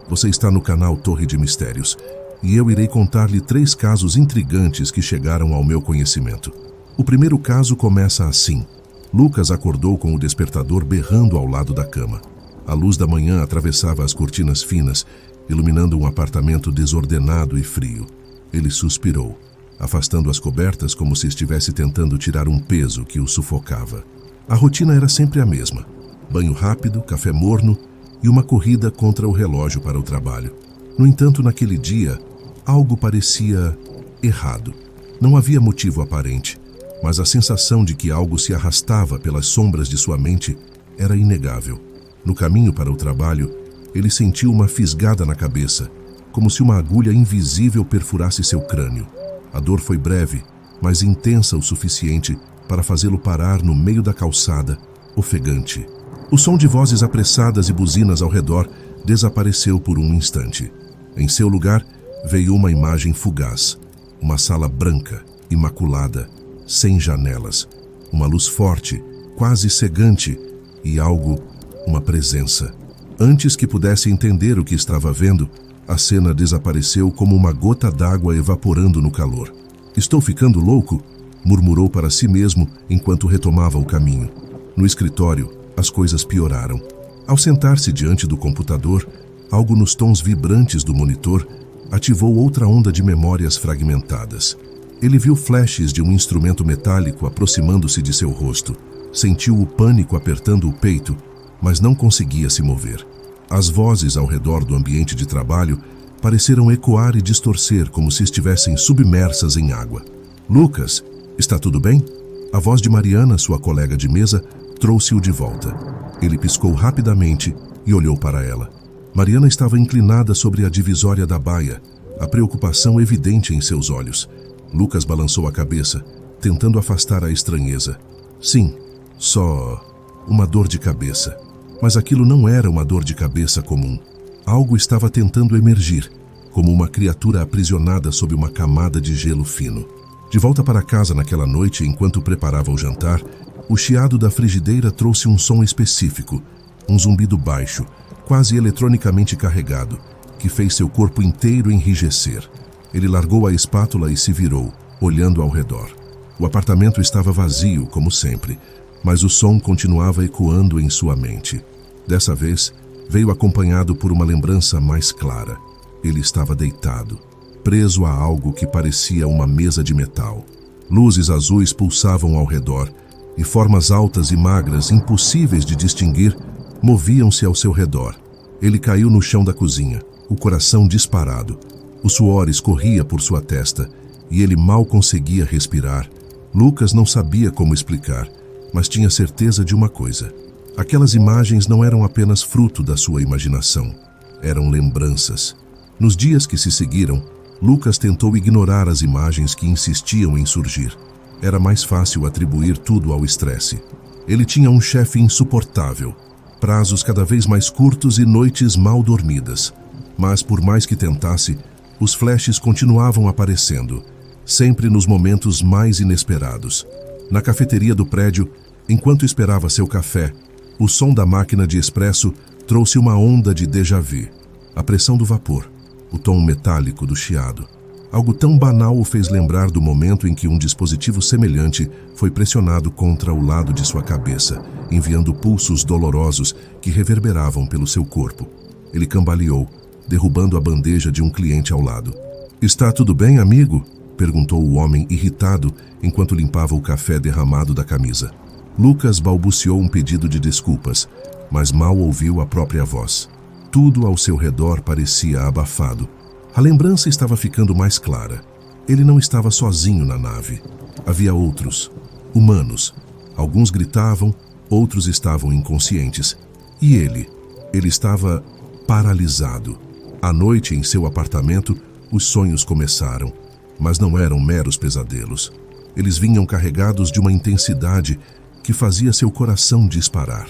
Você está no canal Torre de Mistérios e eu irei contar-lhe 3 casos intrigantes que chegaram ao meu conhecimento. O primeiro caso começa assim. Lucas acordou com o despertador berrando ao lado da cama. A luz da manhã atravessava as cortinas finas, iluminando um apartamento desordenado e frio. Ele suspirou, afastando as cobertas como se estivesse tentando tirar um peso que o sufocava. A rotina era sempre a mesma. Banho rápido, café morno e uma corrida contra o relógio para o trabalho. No entanto, naquele dia, algo parecia errado. Não havia motivo aparente, mas a sensação de que algo se arrastava pelas sombras de sua mente era inegável. No caminho para o trabalho, ele sentiu uma fisgada na cabeça, como se uma agulha invisível perfurasse seu crânio. A dor foi breve, mas intensa o suficiente para fazê-lo parar no meio da calçada, ofegante. O som de vozes apressadas e buzinas ao redor desapareceu por um instante. Em seu lugar, veio uma imagem fugaz. Uma sala branca, imaculada, sem janelas. Uma luz forte, quase cegante, e uma presença. Antes que pudesse entender o que estava vendo, a cena desapareceu como uma gota d'água evaporando no calor. "Estou ficando louco?", murmurou para si mesmo enquanto retomava o caminho. No escritório, as coisas pioraram. Ao sentar-se diante do computador, algo nos tons vibrantes do monitor ativou outra onda de memórias fragmentadas. Ele viu flashes de um instrumento metálico aproximando-se de seu rosto. Sentiu o pânico apertando o peito, mas não conseguia se mover. As vozes ao redor do ambiente de trabalho pareceram ecoar e distorcer como se estivessem submersas em água. "Lucas, está tudo bem?" A voz de Mariana, sua colega de mesa, trouxe-o de volta. Ele piscou rapidamente e olhou para ela. Mariana estava inclinada sobre a divisória da baia, a preocupação evidente em seus olhos. Lucas balançou a cabeça, tentando afastar a estranheza. "Sim, só uma dor de cabeça." Mas aquilo não era uma dor de cabeça comum. Algo estava tentando emergir, como uma criatura aprisionada sob uma camada de gelo fino. De volta para casa naquela noite, enquanto preparava o jantar, o chiado da frigideira trouxe um som específico, um zumbido baixo, quase eletronicamente carregado, que fez seu corpo inteiro enrijecer. Ele largou a espátula e se virou, olhando ao redor. O apartamento estava vazio, como sempre, mas o som continuava ecoando em sua mente. Dessa vez, veio acompanhado por uma lembrança mais clara. Ele estava deitado, preso a algo que parecia uma mesa de metal. Luzes azuis pulsavam ao redor, e formas altas e magras, impossíveis de distinguir, moviam-se ao seu redor. Ele caiu no chão da cozinha, o coração disparado. O suor escorria por sua testa, e ele mal conseguia respirar. Lucas não sabia como explicar, mas tinha certeza de uma coisa. Aquelas imagens não eram apenas fruto da sua imaginação, eram lembranças. Nos dias que se seguiram, Lucas tentou ignorar as imagens que insistiam em surgir. Era mais fácil atribuir tudo ao estresse. Ele tinha um chefe insuportável, prazos cada vez mais curtos e noites mal dormidas. Mas por mais que tentasse, os flashes continuavam aparecendo, sempre nos momentos mais inesperados. Na cafeteria do prédio, enquanto esperava seu café, o som da máquina de expresso trouxe uma onda de déjà-vu. A pressão do vapor, o tom metálico do chiado. Algo tão banal o fez lembrar do momento em que um dispositivo semelhante foi pressionado contra o lado de sua cabeça, enviando pulsos dolorosos que reverberavam pelo seu corpo. Ele cambaleou, derrubando a bandeja de um cliente ao lado. "Está tudo bem, amigo?", perguntou o homem irritado enquanto limpava o café derramado da camisa. Lucas balbuciou um pedido de desculpas, mas mal ouviu a própria voz. Tudo ao seu redor parecia abafado. A lembrança estava ficando mais clara. Ele não estava sozinho na nave. Havia outros, humanos. Alguns gritavam, outros estavam inconscientes. E ele estava paralisado. À noite, em seu apartamento, os sonhos começaram, mas não eram meros pesadelos. Eles vinham carregados de uma intensidade que fazia seu coração disparar.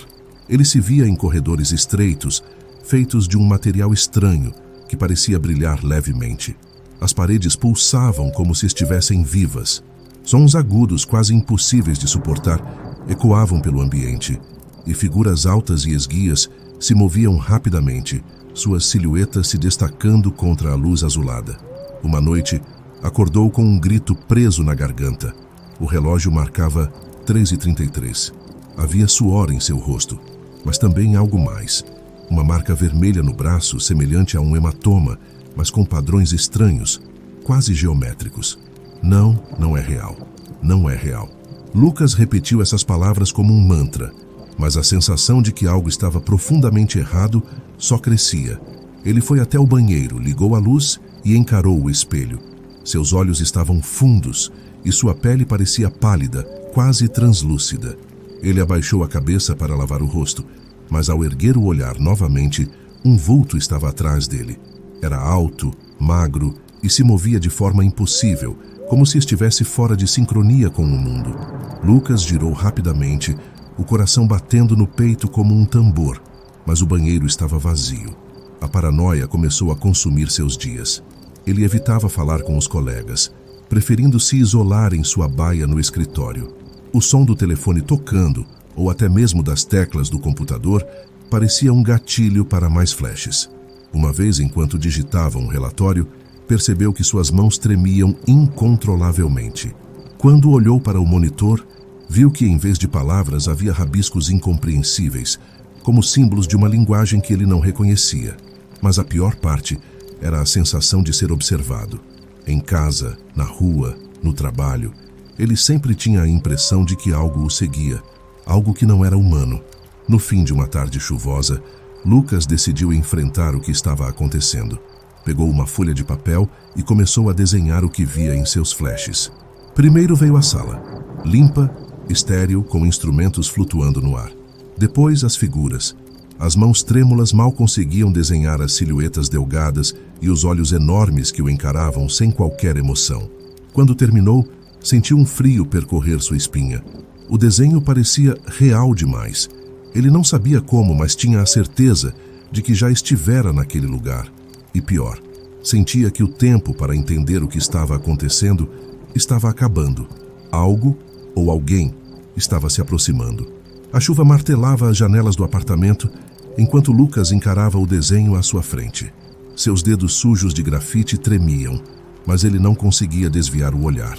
Ele se via em corredores estreitos, feitos de um material estranho, que parecia brilhar levemente. As paredes pulsavam como se estivessem vivas. Sons agudos, quase impossíveis de suportar, ecoavam pelo ambiente, e figuras altas e esguias se moviam rapidamente, suas silhuetas se destacando contra a luz azulada. Uma noite, acordou com um grito preso na garganta. O relógio marcava 3h33. Havia suor em seu rosto, mas também algo mais. Uma marca vermelha no braço, semelhante a um hematoma, mas com padrões estranhos, quase geométricos. Não, não é real. Não é real. Lucas repetiu essas palavras como um mantra, mas a sensação de que algo estava profundamente errado só crescia. Ele foi até o banheiro, ligou a luz e encarou o espelho. Seus olhos estavam fundos e sua pele parecia pálida, quase translúcida. Ele abaixou a cabeça para lavar o rosto, mas ao erguer o olhar novamente, um vulto estava atrás dele. Era alto, magro e se movia de forma impossível, como se estivesse fora de sincronia com o mundo. Lucas girou rapidamente, o coração batendo no peito como um tambor, mas o banheiro estava vazio. A paranoia começou a consumir seus dias. Ele evitava falar com os colegas, preferindo se isolar em sua baia no escritório. O som do telefone tocando, ou até mesmo das teclas do computador, parecia um gatilho para mais flashes. Uma vez, enquanto digitava um relatório, percebeu que suas mãos tremiam incontrolavelmente. Quando olhou para o monitor, viu que em vez de palavras havia rabiscos incompreensíveis, como símbolos de uma linguagem que ele não reconhecia. Mas a pior parte era a sensação de ser observado. Em casa, na rua, no trabalho, ele sempre tinha a impressão de que algo o seguia, algo que não era humano. No fim de uma tarde chuvosa, Lucas decidiu enfrentar o que estava acontecendo. Pegou uma folha de papel e começou a desenhar o que via em seus flashes. Primeiro veio a sala, limpa, estéril, com instrumentos flutuando no ar. Depois as figuras. As mãos trêmulas mal conseguiam desenhar as silhuetas delgadas e os olhos enormes que o encaravam sem qualquer emoção. Quando terminou, sentiu um frio percorrer sua espinha. O desenho parecia real demais. Ele não sabia como, mas tinha a certeza de que já estivera naquele lugar. E pior, sentia que o tempo para entender o que estava acontecendo estava acabando. Algo ou alguém estava se aproximando. A chuva martelava as janelas do apartamento enquanto Lucas encarava o desenho à sua frente. Seus dedos sujos de grafite tremiam, mas ele não conseguia desviar o olhar.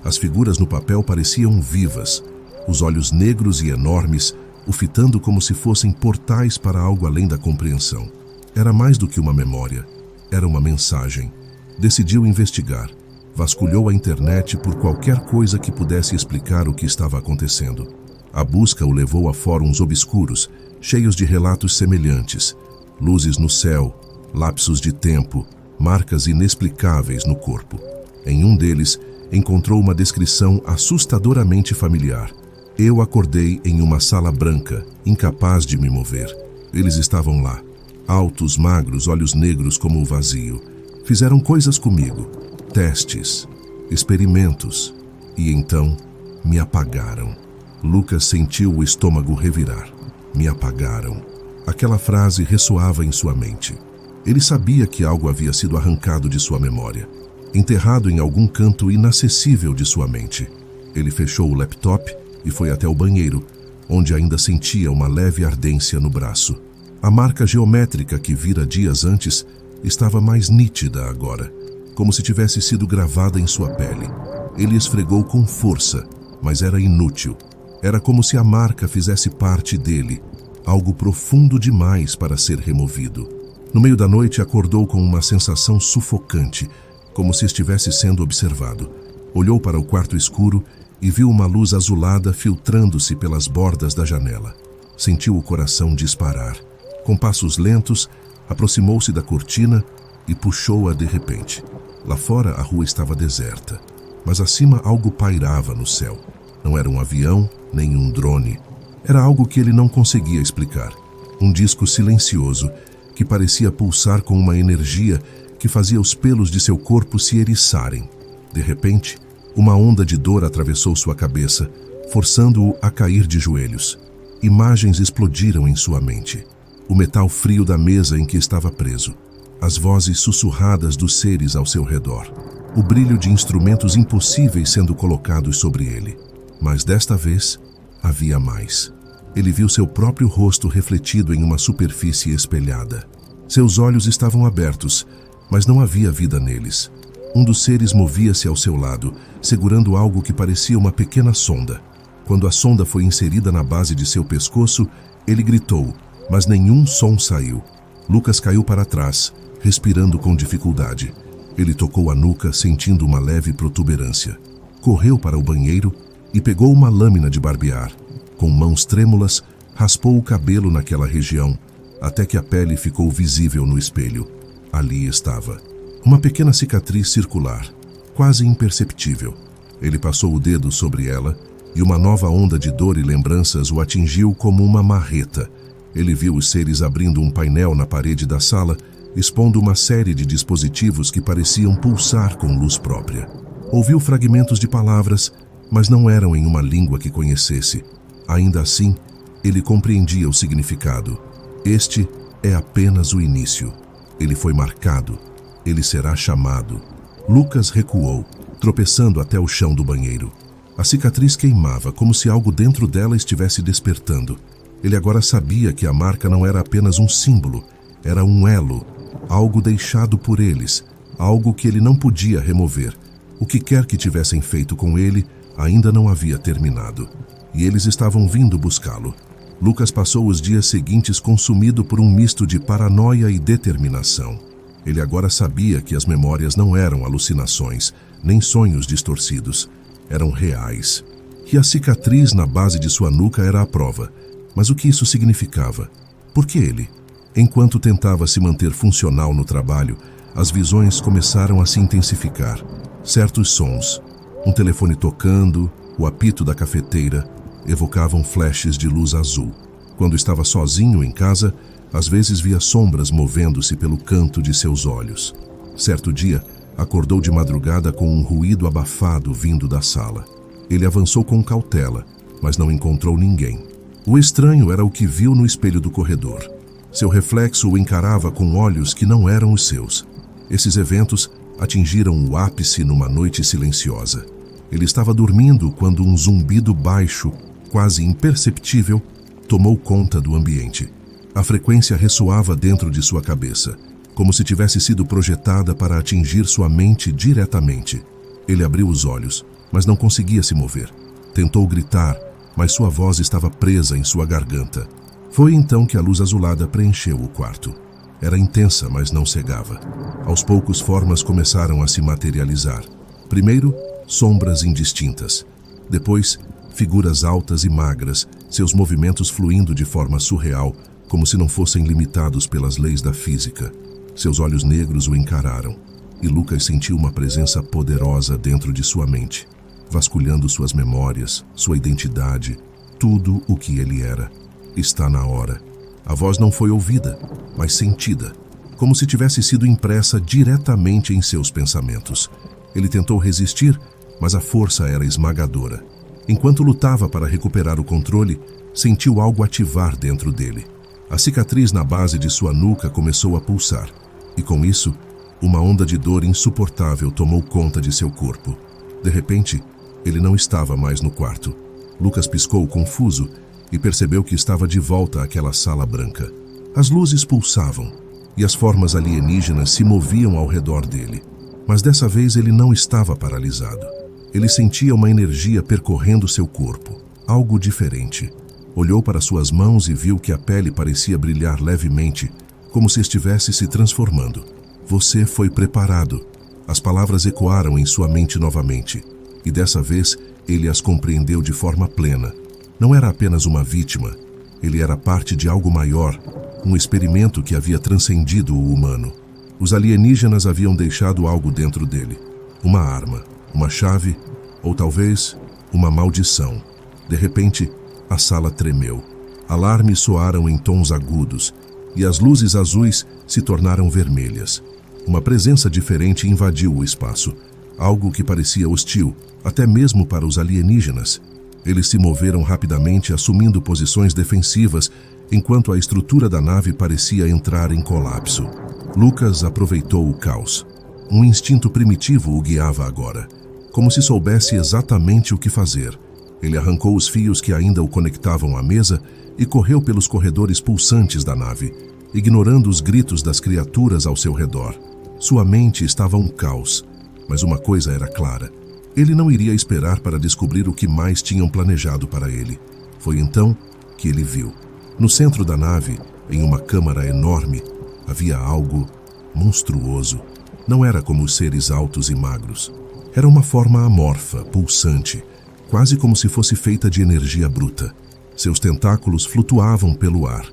As figuras no papel pareciam vivas, os olhos negros e enormes o fitando como se fossem portais para algo além da compreensão. Era mais do que uma memória, era uma mensagem. Decidiu investigar. Vasculhou a internet por qualquer coisa que pudesse explicar o que estava acontecendo. A busca o levou a fóruns obscuros, cheios de relatos semelhantes. Luzes no céu, lapsos de tempo, marcas inexplicáveis no corpo. Em um deles, encontrou uma descrição assustadoramente familiar. Eu acordei em uma sala branca, incapaz de me mover. Eles estavam lá, altos, magros, olhos negros como o vazio. Fizeram coisas comigo, testes, experimentos, e então me apagaram. Lucas sentiu o estômago revirar. Me apagaram. Aquela frase ressoava em sua mente. Ele sabia que algo havia sido arrancado de sua memória, enterrado em algum canto inacessível de sua mente. Ele fechou o laptop e foi até o banheiro, onde ainda sentia uma leve ardência no braço. A marca geométrica que vira dias antes estava mais nítida agora, como se tivesse sido gravada em sua pele. Ele esfregou com força, mas era inútil. Era como se a marca fizesse parte dele, algo profundo demais para ser removido. No meio da noite, acordou com uma sensação sufocante, como se estivesse sendo observado. Olhou para o quarto escuro e viu uma luz azulada filtrando-se pelas bordas da janela. Sentiu o coração disparar. Com passos lentos, aproximou-se da cortina e puxou-a de repente. Lá fora, a rua estava deserta, mas acima algo pairava no céu. Não era um avião, nem um drone. Era algo que ele não conseguia explicar. Um disco silencioso que parecia pulsar com uma energia que fazia os pelos de seu corpo se eriçarem. De repente, uma onda de dor atravessou sua cabeça, forçando-o a cair de joelhos. Imagens explodiram em sua mente. O metal frio da mesa em que estava preso. As vozes sussurradas dos seres ao seu redor. O brilho de instrumentos impossíveis sendo colocados sobre ele. Mas desta vez, havia mais. Ele viu seu próprio rosto refletido em uma superfície espelhada. Seus olhos estavam abertos, mas não havia vida neles. Um dos seres movia-se ao seu lado, segurando algo que parecia uma pequena sonda. Quando a sonda foi inserida na base de seu pescoço, ele gritou, mas nenhum som saiu. Lucas caiu para trás, respirando com dificuldade. Ele tocou a nuca, sentindo uma leve protuberância. Correu para o banheiro e pegou uma lâmina de barbear. Com mãos trêmulas, raspou o cabelo naquela região, até que a pele ficou visível no espelho. Ali estava. Uma pequena cicatriz circular, quase imperceptível. Ele passou o dedo sobre ela e uma nova onda de dor e lembranças o atingiu como uma marreta. Ele viu os seres abrindo um painel na parede da sala, expondo uma série de dispositivos que pareciam pulsar com luz própria. Ouviu fragmentos de palavras, mas não eram em uma língua que conhecesse. Ainda assim, ele compreendia o significado. Este é apenas o início. Ele foi marcado. Ele será chamado. Lucas recuou, tropeçando até o chão do banheiro. A cicatriz queimava, como se algo dentro dela estivesse despertando. Ele agora sabia que a marca não era apenas um símbolo, era um elo, algo deixado por eles, algo que ele não podia remover. O que quer que tivessem feito com ele ainda não havia terminado. E eles estavam vindo buscá-lo. Lucas passou os dias seguintes consumido por um misto de paranoia e determinação. Ele agora sabia que as memórias não eram alucinações, nem sonhos distorcidos. Eram reais. E a cicatriz na base de sua nuca era a prova. Mas o que isso significava? Por que ele? Enquanto tentava se manter funcional no trabalho, as visões começaram a se intensificar. Certos sons, um telefone tocando, o apito da cafeteira, evocavam flashes de luz azul. Quando estava sozinho em casa, às vezes via sombras movendo-se pelo canto de seus olhos. Certo dia, acordou de madrugada com um ruído abafado vindo da sala. Ele avançou com cautela, mas não encontrou ninguém. O estranho era o que viu no espelho do corredor. Seu reflexo o encarava com olhos que não eram os seus. Esses eventos atingiram o ápice numa noite silenciosa. Ele estava dormindo quando um zumbido baixo, quase imperceptível, tomou conta do ambiente. A frequência ressoava dentro de sua cabeça, como se tivesse sido projetada para atingir sua mente diretamente. Ele abriu os olhos, mas não conseguia se mover. Tentou gritar, mas sua voz estava presa em sua garganta. Foi então que a luz azulada preencheu o quarto. Era intensa, mas não cegava. Aos poucos, formas começaram a se materializar. Primeiro, sombras indistintas. Depois, figuras altas e magras, seus movimentos fluindo de forma surreal, como se não fossem limitados pelas leis da física. Seus olhos negros o encararam, e Lucas sentiu uma presença poderosa dentro de sua mente, vasculhando suas memórias, sua identidade, tudo o que ele era. Está na hora. A voz não foi ouvida, mas sentida, como se tivesse sido impressa diretamente em seus pensamentos. Ele tentou resistir, mas a força era esmagadora. Enquanto lutava para recuperar o controle, sentiu algo ativar dentro dele. A cicatriz na base de sua nuca começou a pulsar, e com isso, uma onda de dor insuportável tomou conta de seu corpo. De repente, ele não estava mais no quarto. Lucas piscou confuso e percebeu que estava de volta àquela sala branca. As luzes pulsavam, e as formas alienígenas se moviam ao redor dele. Mas dessa vez ele não estava paralisado. Ele sentia uma energia percorrendo seu corpo, algo diferente. Olhou para suas mãos e viu que a pele parecia brilhar levemente, como se estivesse se transformando. Você foi preparado. As palavras ecoaram em sua mente novamente, e dessa vez ele as compreendeu de forma plena. Não era apenas uma vítima, ele era parte de algo maior, um experimento que havia transcendido o humano. Os alienígenas haviam deixado algo dentro dele, uma arma, uma chave, ou talvez uma maldição. De repente, a sala tremeu. Alarmes soaram em tons agudos, e as luzes azuis se tornaram vermelhas. Uma presença diferente invadiu o espaço, algo que parecia hostil, até mesmo para os alienígenas. Eles se moveram rapidamente, assumindo posições defensivas, enquanto a estrutura da nave parecia entrar em colapso. Lucas aproveitou o caos. Um instinto primitivo o guiava agora, como se soubesse exatamente o que fazer. Ele arrancou os fios que ainda o conectavam à mesa e correu pelos corredores pulsantes da nave. ignorando os gritos das criaturas ao seu redor. Sua mente estava um caos, mas uma coisa era clara. Ele não iria esperar para descobrir o que mais tinham planejado para ele. Foi então que ele viu. No centro da nave, em uma câmara enorme, havia algo monstruoso. Não era como os seres altos e magros. Era uma forma amorfa, pulsante, quase como se fosse feita de energia bruta. Seus tentáculos flutuavam pelo ar,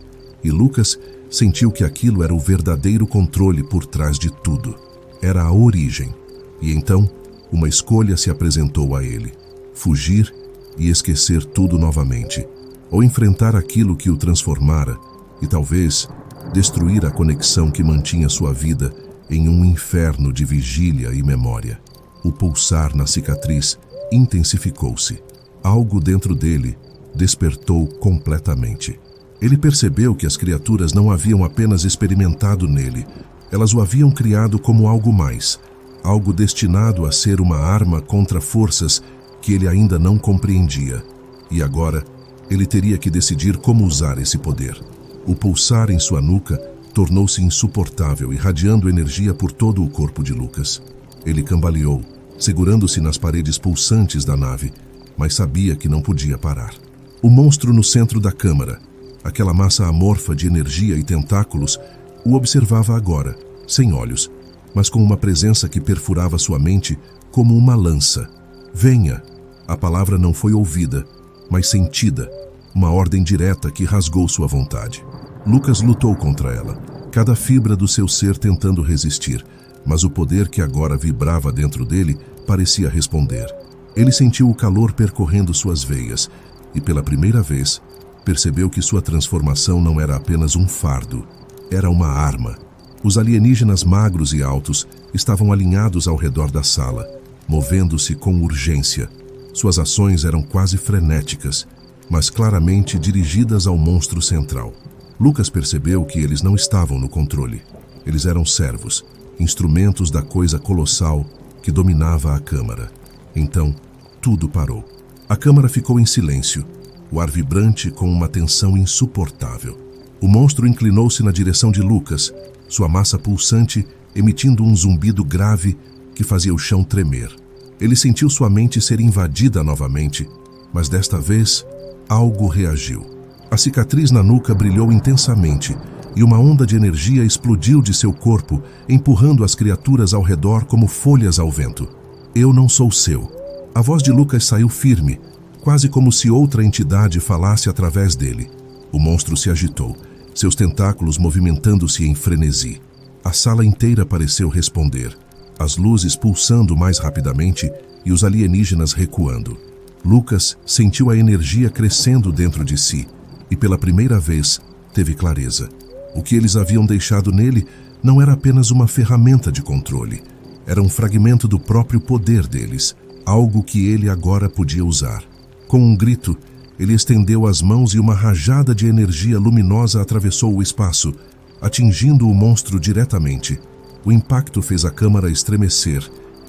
e Lucas sentiu que aquilo era o verdadeiro controle por trás de tudo. Era a origem. E então, uma escolha se apresentou a ele: fugir e esquecer tudo novamente, ou enfrentar aquilo que o transformara e talvez destruir a conexão que mantinha sua vida em um inferno de vigília e memória. O pulsar na cicatriz intensificou-se. Algo dentro dele despertou completamente. Ele percebeu que as criaturas não haviam apenas experimentado nele, elas o haviam criado como algo mais, algo destinado a ser uma arma contra forças que ele ainda não compreendia. E agora, ele teria que decidir como usar esse poder. O pulsar em sua nuca tornou-se insuportável, irradiando energia por todo o corpo de Lucas. Ele cambaleou, segurando-se nas paredes pulsantes da nave, mas sabia que não podia parar. O monstro no centro da câmara, aquela massa amorfa de energia e tentáculos, o observava agora, sem olhos, mas com uma presença que perfurava sua mente como uma lança. Venha! A palavra não foi ouvida, mas sentida, uma ordem direta que rasgou sua vontade. Lucas lutou contra ela, cada fibra do seu ser tentando resistir, mas o poder que agora vibrava dentro dele parecia responder. Ele sentiu o calor percorrendo suas veias e, pela primeira vez, percebeu que sua transformação não era apenas um fardo, era uma arma. Os alienígenas magros e altos estavam alinhados ao redor da sala, movendo-se com urgência. Suas ações eram quase frenéticas, mas claramente dirigidas ao monstro central. Lucas percebeu que eles não estavam no controle. Eles eram servos, instrumentos da coisa colossal que dominava a câmara. Então, tudo parou. A câmara ficou em silêncio, o ar vibrante com uma tensão insuportável. O monstro inclinou-se na direção de Lucas, sua massa pulsante emitindo um zumbido grave que fazia o chão tremer. Ele sentiu sua mente ser invadida novamente, mas desta vez, algo reagiu. A cicatriz na nuca brilhou intensamente e uma onda de energia explodiu de seu corpo, empurrando as criaturas ao redor como folhas ao vento. Eu não sou seu. A voz de Lucas saiu firme, quase como se outra entidade falasse através dele. O monstro se agitou, seus tentáculos movimentando-se em frenesi. A sala inteira pareceu responder, as luzes pulsando mais rapidamente e os alienígenas recuando. Lucas sentiu a energia crescendo dentro de si e, pela primeira vez, teve clareza. O que eles haviam deixado nele não era apenas uma ferramenta de controle. Era um fragmento do próprio poder deles, algo que ele agora podia usar. Com um grito, ele estendeu as mãos e uma rajada de energia luminosa atravessou o espaço, atingindo o monstro diretamente. O impacto fez a câmara estremecer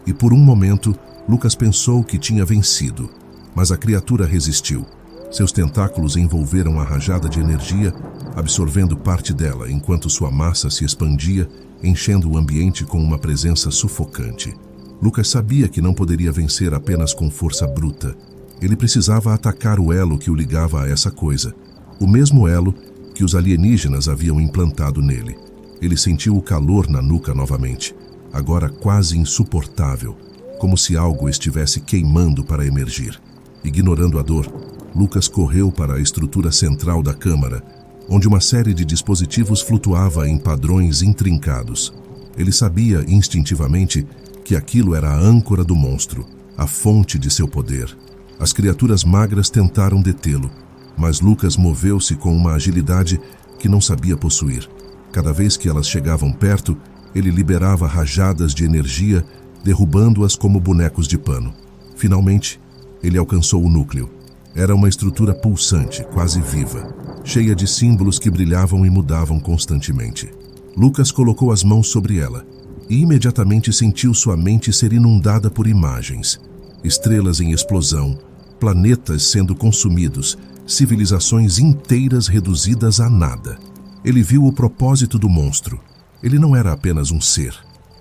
e, por um momento, Lucas pensou que tinha vencido. Mas a criatura resistiu. Seus tentáculos envolveram a rajada de energia, absorvendo parte dela, enquanto sua massa se expandia, enchendo o ambiente com uma presença sufocante. Lucas sabia que não poderia vencer apenas com força bruta. Ele precisava atacar o elo que o ligava a essa coisa, o mesmo elo que os alienígenas haviam implantado nele. Ele sentiu o calor na nuca novamente, agora quase insuportável, como se algo estivesse queimando para emergir. Ignorando a dor, Lucas correu para a estrutura central da câmara, onde uma série de dispositivos flutuava em padrões intrincados. Ele sabia instintivamente que aquilo era a âncora do monstro, a fonte de seu poder. As criaturas magras tentaram detê-lo, mas Lucas moveu-se com uma agilidade que não sabia possuir. Cada vez que elas chegavam perto, ele liberava rajadas de energia, derrubando-as como bonecos de pano. Finalmente, ele alcançou o núcleo. Era uma estrutura pulsante, quase viva, cheia de símbolos que brilhavam e mudavam constantemente. Lucas colocou as mãos sobre ela e imediatamente sentiu sua mente ser inundada por imagens. Estrelas em explosão, planetas sendo consumidos, civilizações inteiras reduzidas a nada. Ele viu o propósito do monstro. Ele não era apenas um ser.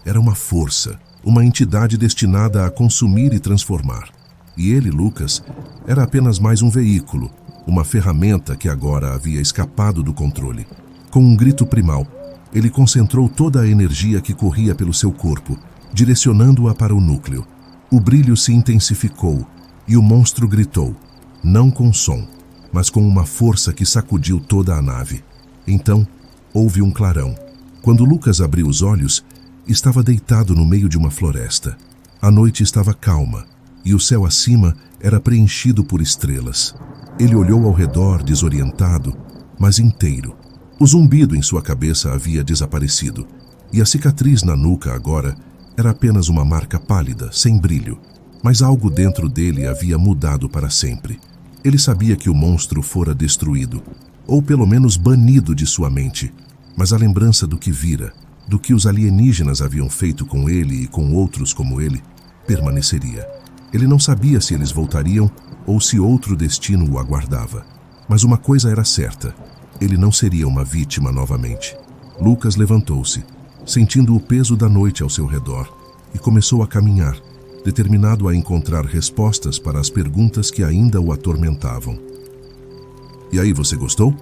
Era uma força, uma entidade destinada a consumir e transformar. E ele, Lucas, era apenas mais um veículo, uma ferramenta que agora havia escapado do controle. Com um grito primal, ele concentrou toda a energia que corria pelo seu corpo, direcionando-a para o núcleo. O brilho se intensificou e o monstro gritou, não com som, mas com uma força que sacudiu toda a nave. Então, houve um clarão. Quando Lucas abriu os olhos, estava deitado no meio de uma floresta. A noite estava calma e o céu acima era preenchido por estrelas. Ele olhou ao redor, desorientado, mas inteiro. O zumbido em sua cabeça havia desaparecido, e a cicatriz na nuca agora era apenas uma marca pálida, sem brilho. Mas algo dentro dele havia mudado para sempre. Ele sabia que o monstro fora destruído, ou pelo menos banido de sua mente, mas a lembrança do que vira, do que os alienígenas haviam feito com ele e com outros como ele, permaneceria. Ele não sabia se eles voltariam ou se outro destino o aguardava. Mas uma coisa era certa, ele não seria uma vítima novamente. Lucas levantou-se, sentindo o peso da noite ao seu redor, e começou a caminhar, determinado a encontrar respostas para as perguntas que ainda o atormentavam. E aí, você gostou?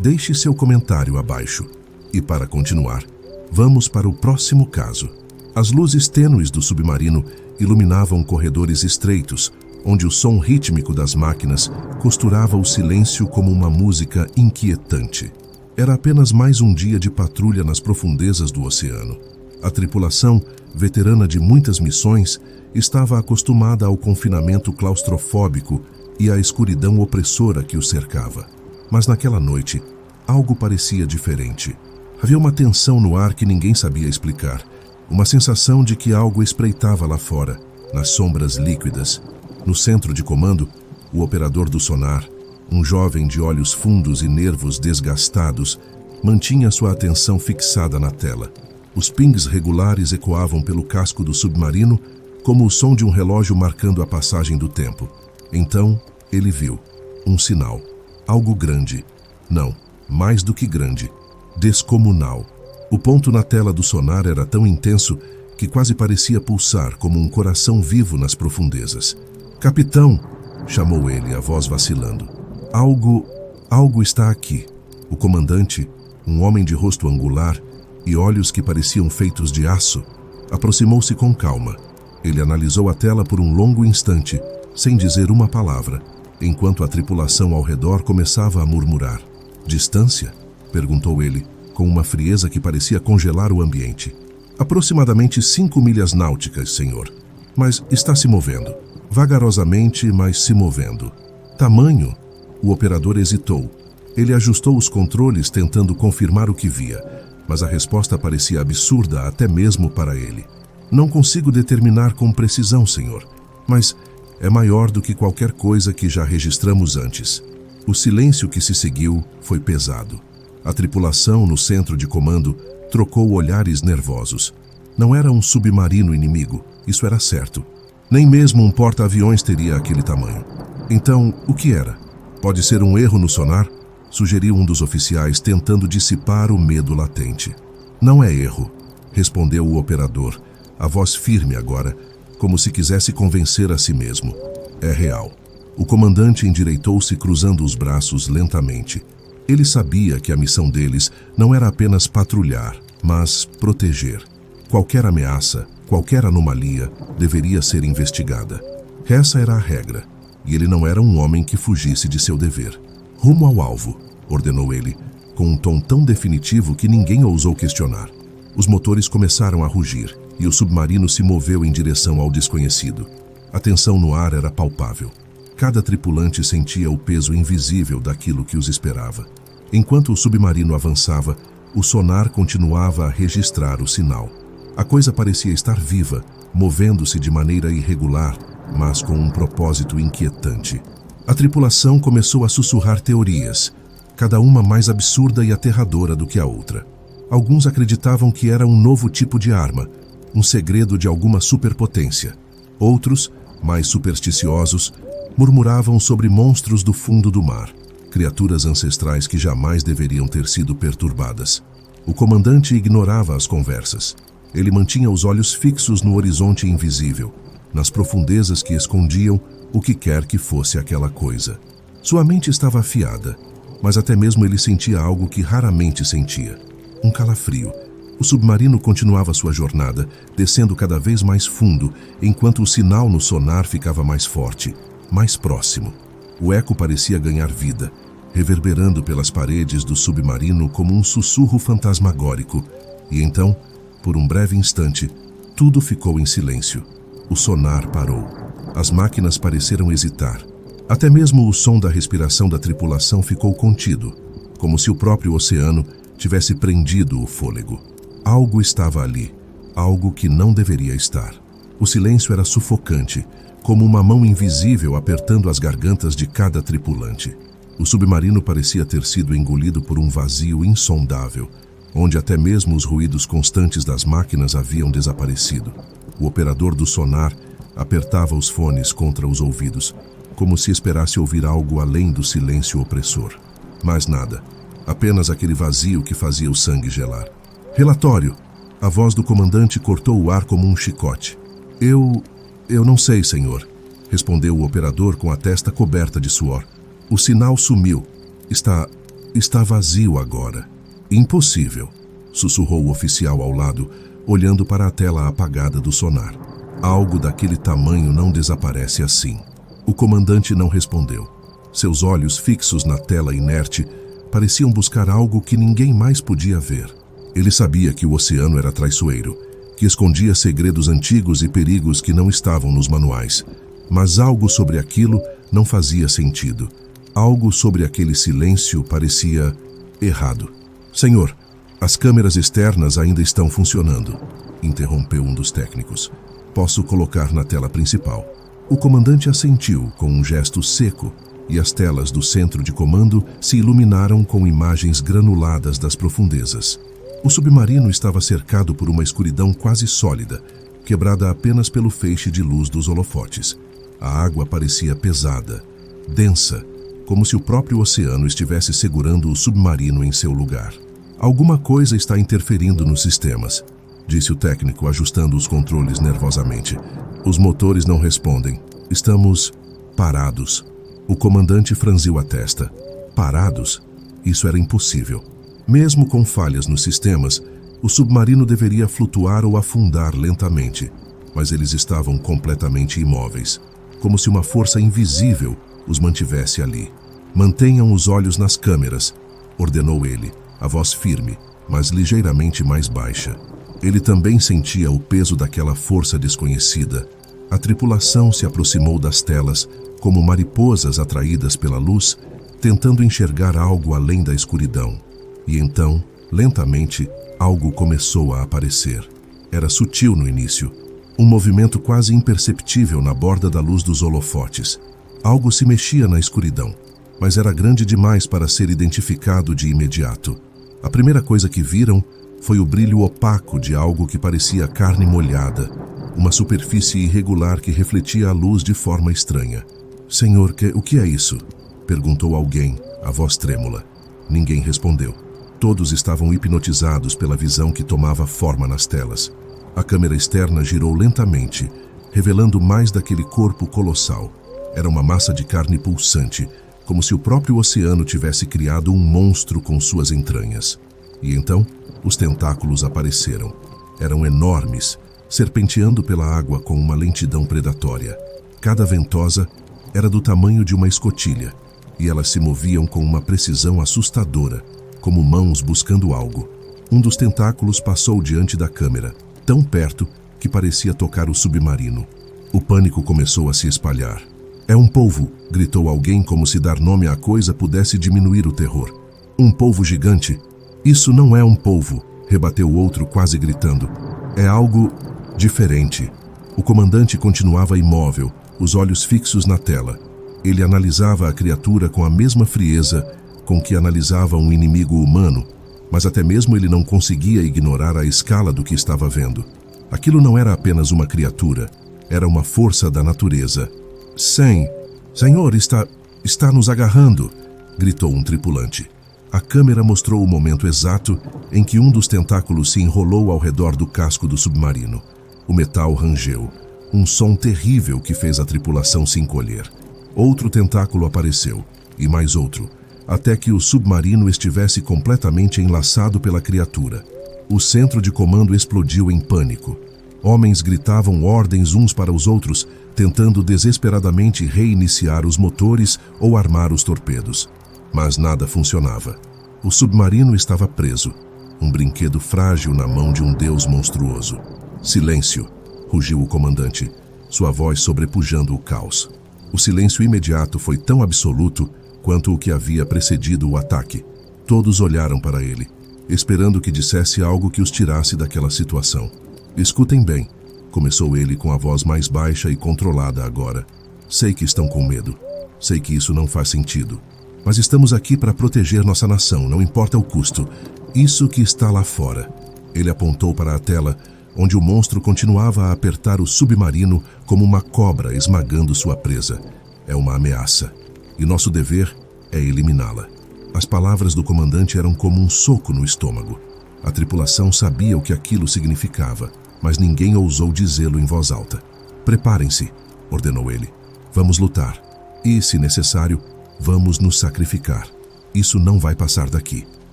Deixe seu comentário abaixo. E para continuar, vamos para o próximo caso. As luzes tênues do submarino iluminavam corredores estreitos, onde o som rítmico das máquinas costurava o silêncio como uma música inquietante. Era apenas mais um dia de patrulha nas profundezas do oceano. A tripulação, veterana de muitas missões, estava acostumada ao confinamento claustrofóbico e à escuridão opressora que os cercava. Mas naquela noite, algo parecia diferente. Havia uma tensão no ar que ninguém sabia explicar, uma sensação de que algo espreitava lá fora, nas sombras líquidas. No centro de comando, o operador do sonar, um jovem de olhos fundos e nervos desgastados, mantinha sua atenção fixada na tela. Os pings regulares ecoavam pelo casco do submarino como o som de um relógio marcando a passagem do tempo. Então, ele viu um sinal. Algo grande. Não, mais do que grande. Descomunal. O ponto na tela do sonar era tão intenso que quase parecia pulsar como um coração vivo nas profundezas. "Capitão!" chamou ele, a voz vacilando. Algo está aqui." O comandante, um homem de rosto angular e olhos que pareciam feitos de aço, aproximou-se com calma. Ele analisou a tela por um longo instante, sem dizer uma palavra, enquanto a tripulação ao redor começava a murmurar. "Distância?" perguntou ele, com uma frieza que parecia congelar o ambiente. "Aproximadamente 5 milhas náuticas, senhor. Mas está se movendo. Vagarosamente, mas se movendo." "Tamanho?" O operador hesitou. Ele ajustou os controles tentando confirmar o que via, mas a resposta parecia absurda até mesmo para ele. "Não consigo determinar com precisão, senhor, mas é maior do que qualquer coisa que já registramos antes." O silêncio que se seguiu foi pesado. A tripulação no centro de comando trocou olhares nervosos. Não era um submarino inimigo, isso era certo. Nem mesmo um porta-aviões teria aquele tamanho. Então, o que era? "Pode ser um erro no sonar?" sugeriu um dos oficiais, tentando dissipar o medo latente. "Não é erro", respondeu o operador, a voz firme agora, como se quisesse convencer a si mesmo. "É real." O comandante endireitou-se, cruzando os braços lentamente. Ele sabia que a missão deles não era apenas patrulhar, mas proteger. Qualquer ameaça, qualquer anomalia, deveria ser investigada. Essa era a regra, e ele não era um homem que fugisse de seu dever. "Rumo ao alvo", ordenou ele, com um tom tão definitivo que ninguém ousou questionar. Os motores começaram a rugir, e o submarino se moveu em direção ao desconhecido. A tensão no ar era palpável. Cada tripulante sentia o peso invisível daquilo que os esperava. Enquanto o submarino avançava, o sonar continuava a registrar o sinal. A coisa parecia estar viva, movendo-se de maneira irregular, mas com um propósito inquietante. A tripulação começou a sussurrar teorias, cada uma mais absurda e aterradora do que a outra. Alguns acreditavam que era um novo tipo de arma, um segredo de alguma superpotência. Outros, mais supersticiosos, murmuravam sobre monstros do fundo do mar, criaturas ancestrais que jamais deveriam ter sido perturbadas. O comandante ignorava as conversas. Ele mantinha os olhos fixos no horizonte invisível, nas profundezas que escondiam o que quer que fosse aquela coisa. Sua mente estava afiada, mas até mesmo ele sentia algo que raramente sentia: um calafrio. O submarino continuava sua jornada, descendo cada vez mais fundo, enquanto o sinal no sonar ficava mais forte, mais próximo. O eco parecia ganhar vida, reverberando pelas paredes do submarino como um sussurro fantasmagórico. E então, por um breve instante, tudo ficou em silêncio. O sonar parou. As máquinas pareceram hesitar. Até mesmo o som da respiração da tripulação ficou contido, como se o próprio oceano tivesse prendido o fôlego. Algo estava ali, algo que não deveria estar. O silêncio era sufocante, como uma mão invisível apertando as gargantas de cada tripulante. O submarino parecia ter sido engolido por um vazio insondável, onde até mesmo os ruídos constantes das máquinas haviam desaparecido. O operador do sonar apertava os fones contra os ouvidos, como se esperasse ouvir algo além do silêncio opressor. Mas nada, apenas aquele vazio que fazia o sangue gelar. Relatório! A voz do comandante cortou o ar como um chicote. Eu não sei, senhor, respondeu o operador com a testa coberta de suor. O sinal sumiu. Está vazio agora. Impossível, sussurrou o oficial ao lado, olhando para a tela apagada do sonar. Algo daquele tamanho não desaparece assim. O comandante não respondeu. Seus olhos fixos na tela inerte pareciam buscar algo que ninguém mais podia ver. Ele sabia que o oceano era traiçoeiro, que escondia segredos antigos e perigos que não estavam nos manuais. Mas algo sobre aquilo não fazia sentido. Algo sobre aquele silêncio parecia errado. Senhor, as câmeras externas ainda estão funcionando, interrompeu um dos técnicos. Posso colocar na tela principal. O comandante assentiu com um gesto seco e as telas do centro de comando se iluminaram com imagens granuladas das profundezas. O submarino estava cercado por uma escuridão quase sólida, quebrada apenas pelo feixe de luz dos holofotes. A água parecia pesada, densa, como se o próprio oceano estivesse segurando o submarino em seu lugar. Alguma coisa está interferindo nos sistemas, disse o técnico, ajustando os controles nervosamente. Os motores não respondem. Estamos parados. O comandante franziu a testa. Parados? Isso era impossível. Mesmo com falhas nos sistemas, o submarino deveria flutuar ou afundar lentamente, mas eles estavam completamente imóveis, como se uma força invisível os mantivesse ali. Mantenham os olhos nas câmeras, ordenou ele, a voz firme, mas ligeiramente mais baixa. Ele também sentia o peso daquela força desconhecida. A tripulação se aproximou das telas, como mariposas atraídas pela luz, tentando enxergar algo além da escuridão. E então, lentamente, algo começou a aparecer. Era sutil no início, um movimento quase imperceptível na borda da luz dos holofotes. Algo se mexia na escuridão, mas era grande demais para ser identificado de imediato. A primeira coisa que viram foi o brilho opaco de algo que parecia carne molhada, uma superfície irregular que refletia a luz de forma estranha. Senhor, o que é isso? Perguntou alguém, a voz trêmula. Ninguém respondeu. Todos estavam hipnotizados pela visão que tomava forma nas telas. A câmera externa girou lentamente, revelando mais daquele corpo colossal. Era uma massa de carne pulsante, como se o próprio oceano tivesse criado um monstro com suas entranhas. E então, os tentáculos apareceram. Eram enormes, serpenteando pela água com uma lentidão predatória. Cada ventosa era do tamanho de uma escotilha, e elas se moviam com uma precisão assustadora, como mãos buscando algo. Um dos tentáculos passou diante da câmera, tão perto que parecia tocar o submarino. O pânico começou a se espalhar. É um polvo, gritou alguém, como se dar nome à coisa pudesse diminuir o terror. Um polvo gigante. Isso não é um polvo, rebateu o outro quase gritando. É algo diferente. O comandante continuava imóvel, os olhos fixos na tela. Ele analisava a criatura com a mesma frieza com que analisava um inimigo humano, mas até mesmo ele não conseguia ignorar a escala do que estava vendo. Aquilo não era apenas uma criatura, era uma força da natureza. Senhor, está nos agarrando, gritou um tripulante. A câmera mostrou o momento exato em que um dos tentáculos se enrolou ao redor do casco do submarino. O metal rangeu, um som terrível que fez a tripulação se encolher. Outro tentáculo apareceu, e mais outro, até que o submarino estivesse completamente enlaçado pela criatura. O centro de comando explodiu em pânico. Homens gritavam ordens uns para os outros, tentando desesperadamente reiniciar os motores ou armar os torpedos. Mas nada funcionava. O submarino estava preso, um brinquedo frágil na mão de um deus monstruoso. Silêncio, rugiu o comandante, sua voz sobrepujando o caos. O silêncio imediato foi tão absoluto quanto o que havia precedido o ataque. Todos olharam para ele, esperando que dissesse algo que os tirasse daquela situação. Escutem bem, começou ele com a voz mais baixa e controlada agora. Sei que estão com medo. Sei que isso não faz sentido. Mas estamos aqui para proteger nossa nação, não importa o custo. Isso que está lá fora. Ele apontou para a tela, onde o monstro continuava a apertar o submarino como uma cobra esmagando sua presa. É uma ameaça. E nosso dever é eliminá-la. As palavras do comandante eram como um soco no estômago. A tripulação sabia o que aquilo significava, mas ninguém ousou dizê-lo em voz alta. Preparem-se, ordenou ele. Vamos lutar. E, se necessário, vamos nos sacrificar. Isso não vai passar daqui.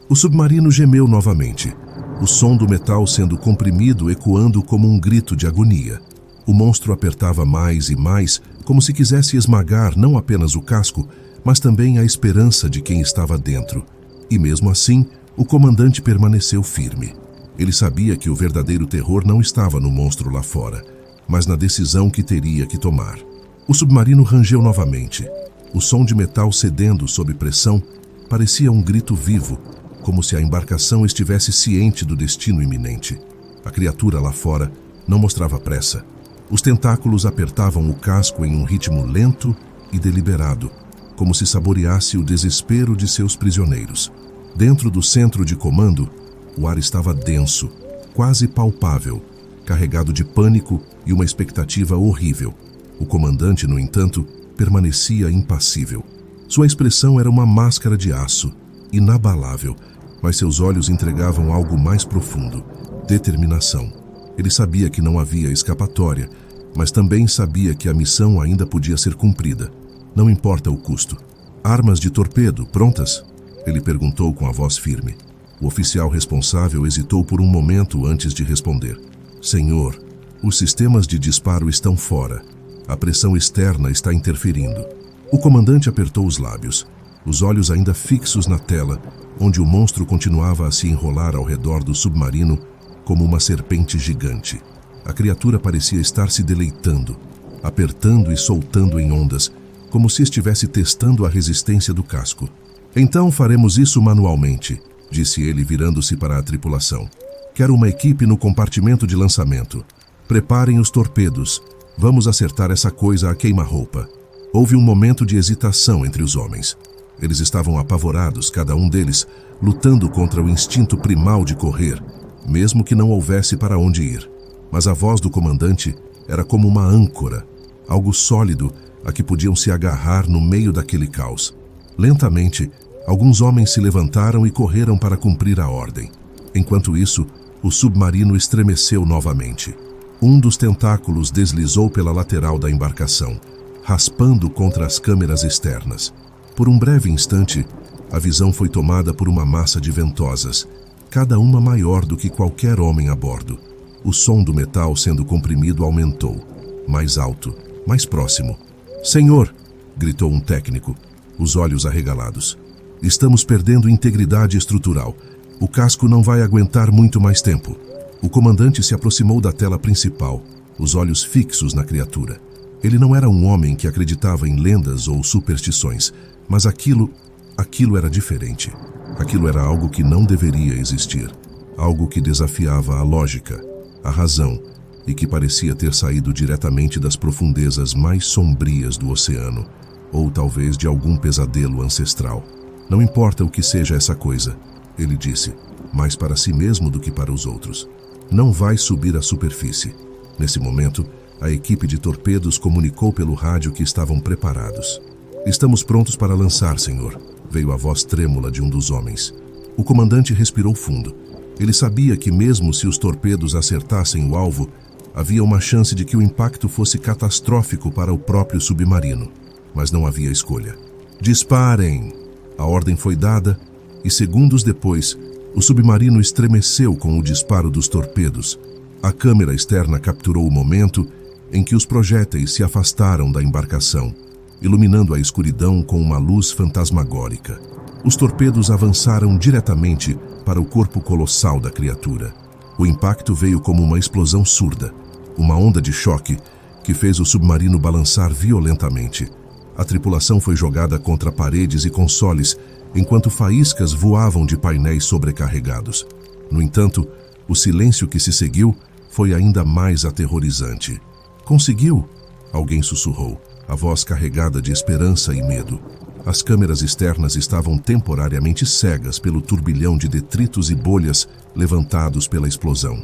O submarino gemeu novamente, o som do metal sendo comprimido ecoando como um grito de agonia. O monstro apertava mais e mais, como se quisesse esmagar não apenas o casco, mas também a esperança de quem estava dentro. E mesmo assim, o comandante permaneceu firme. Ele sabia que o verdadeiro terror não estava no monstro lá fora, mas na decisão que teria que tomar. O submarino rangeu novamente. O som de metal cedendo sob pressão parecia um grito vivo, como se a embarcação estivesse ciente do destino iminente. A criatura lá fora não mostrava pressa. Os tentáculos apertavam o casco em um ritmo lento e deliberado, como se saboreasse o desespero de seus prisioneiros. Dentro do centro de comando, o ar estava denso, quase palpável, carregado de pânico e uma expectativa horrível. O comandante, no entanto, permanecia impassível. Sua expressão era uma máscara de aço, inabalável, mas seus olhos entregavam algo mais profundo, determinação. Ele sabia que não havia escapatória, mas também sabia que a missão ainda podia ser cumprida. Não importa o custo. Armas de torpedo prontas? Ele perguntou com a voz firme. O oficial responsável hesitou por um momento antes de responder. Senhor, os sistemas de disparo estão fora. A pressão externa está interferindo. O comandante apertou os lábios, os olhos ainda fixos na tela, onde o monstro continuava a se enrolar ao redor do submarino como uma serpente gigante. A criatura parecia estar se deleitando, apertando e soltando em ondas, como se estivesse testando a resistência do casco. Então faremos isso manualmente, disse ele virando-se para a tripulação. Quero uma equipe no compartimento de lançamento. Preparem os torpedos. Vamos acertar essa coisa a queima-roupa. Houve um momento de hesitação entre os homens. Eles estavam apavorados, cada um deles, lutando contra o instinto primal de correr, mesmo que não houvesse para onde ir. Mas a voz do comandante era como uma âncora, algo sólido a que podiam se agarrar no meio daquele caos. Lentamente, alguns homens se levantaram e correram para cumprir a ordem. Enquanto isso, o submarino estremeceu novamente. Um dos tentáculos deslizou pela lateral da embarcação, raspando contra as câmeras externas. Por um breve instante, a visão foi tomada por uma massa de ventosas, cada uma maior do que qualquer homem a bordo. O som do metal sendo comprimido aumentou, mais alto, mais próximo. Senhor, gritou um técnico, os olhos arregalados. Estamos perdendo integridade estrutural. O casco não vai aguentar muito mais tempo. O comandante se aproximou da tela principal, os olhos fixos na criatura. Ele não era um homem que acreditava em lendas ou superstições, mas aquilo era diferente. Aquilo era algo que não deveria existir. Algo que desafiava a lógica, a razão, e que parecia ter saído diretamente das profundezas mais sombrias do oceano, ou talvez de algum pesadelo ancestral. Não importa o que seja essa coisa, ele disse, mais para si mesmo do que para os outros. Não vai subir à superfície. Nesse momento, a equipe de torpedos comunicou pelo rádio que estavam preparados. Estamos prontos para lançar, senhor. veio a voz trêmula de um dos homens. O comandante respirou fundo. Ele sabia que mesmo se os torpedos acertassem o alvo, havia uma chance de que o impacto fosse catastrófico para o próprio submarino. Mas não havia escolha. Disparem! A ordem foi dada e, segundos depois, o submarino estremeceu com o disparo dos torpedos. A câmera externa capturou o momento em que os projéteis se afastaram da embarcação, iluminando a escuridão com uma luz fantasmagórica. Os torpedos avançaram diretamente para o corpo colossal da criatura. O impacto veio como uma explosão surda, uma onda de choque que fez o submarino balançar violentamente. A tripulação foi jogada contra paredes e consoles, enquanto faíscas voavam de painéis sobrecarregados. No entanto, o silêncio que se seguiu foi ainda mais aterrorizante. "Conseguiu!" Alguém sussurrou, a voz carregada de esperança e medo. As câmeras externas estavam temporariamente cegas pelo turbilhão de detritos e bolhas levantados pela explosão.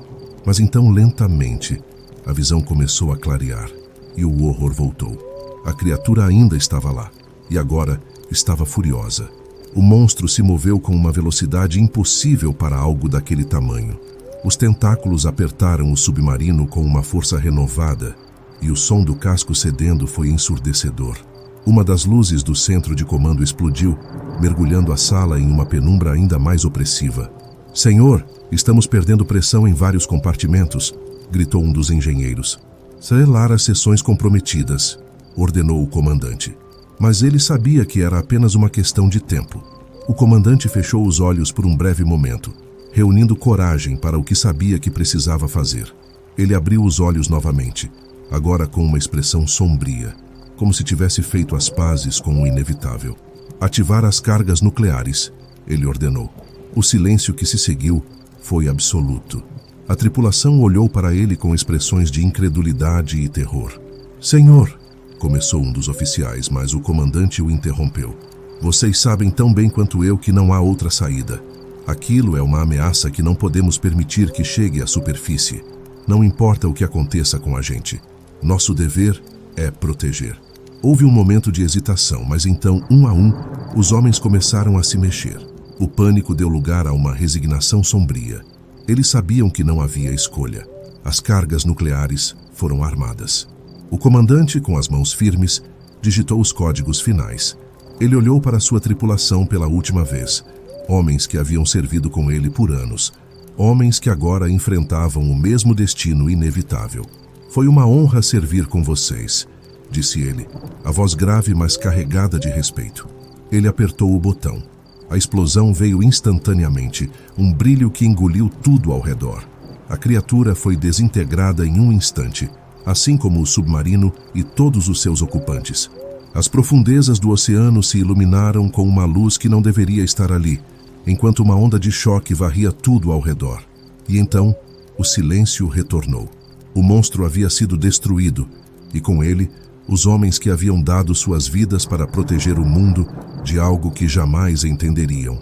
Mas então, lentamente, a visão começou a clarear e o horror voltou. A criatura ainda estava lá, e agora estava furiosa. O monstro se moveu com uma velocidade impossível para algo daquele tamanho. Os tentáculos apertaram o submarino com uma força renovada, e o som do casco cedendo foi ensurdecedor. Uma das luzes do centro de comando explodiu, mergulhando a sala em uma penumbra ainda mais opressiva. "Senhor, estamos perdendo pressão em vários compartimentos", gritou um dos engenheiros. "Selar as seções comprometidas", ordenou o comandante. Mas ele sabia que era apenas uma questão de tempo. O comandante fechou os olhos por um breve momento, reunindo coragem para o que sabia que precisava fazer. Ele abriu os olhos novamente, agora com uma expressão sombria, como se tivesse feito as pazes com o inevitável. "Ativar as cargas nucleares", ele ordenou. O silêncio que se seguiu foi absoluto. A tripulação olhou para ele com expressões de incredulidade e terror. "Senhor", começou um dos oficiais, mas o comandante o interrompeu. "Vocês sabem tão bem quanto eu que não há outra saída. Aquilo é uma ameaça que não podemos permitir que chegue à superfície. Não importa o que aconteça com a gente. Nosso dever é proteger." Houve um momento de hesitação, mas então, um a um, os homens começaram a se mexer. O pânico deu lugar a uma resignação sombria. Eles sabiam que não havia escolha. As cargas nucleares foram armadas. O comandante, com as mãos firmes, digitou os códigos finais. Ele olhou para sua tripulação pela última vez. Homens que haviam servido com ele por anos. Homens que agora enfrentavam o mesmo destino inevitável. "Foi uma honra servir com vocês", disse ele, a voz grave mas carregada de respeito. Ele apertou o botão. A explosão veio instantaneamente, um brilho que engoliu tudo ao redor. A criatura foi desintegrada em um instante, assim como o submarino e todos os seus ocupantes. As profundezas do oceano se iluminaram com uma luz que não deveria estar ali, enquanto uma onda de choque varria tudo ao redor. E então, o silêncio retornou. O monstro havia sido destruído, e com ele, os homens que haviam dado suas vidas para proteger o mundo de algo que jamais entenderiam.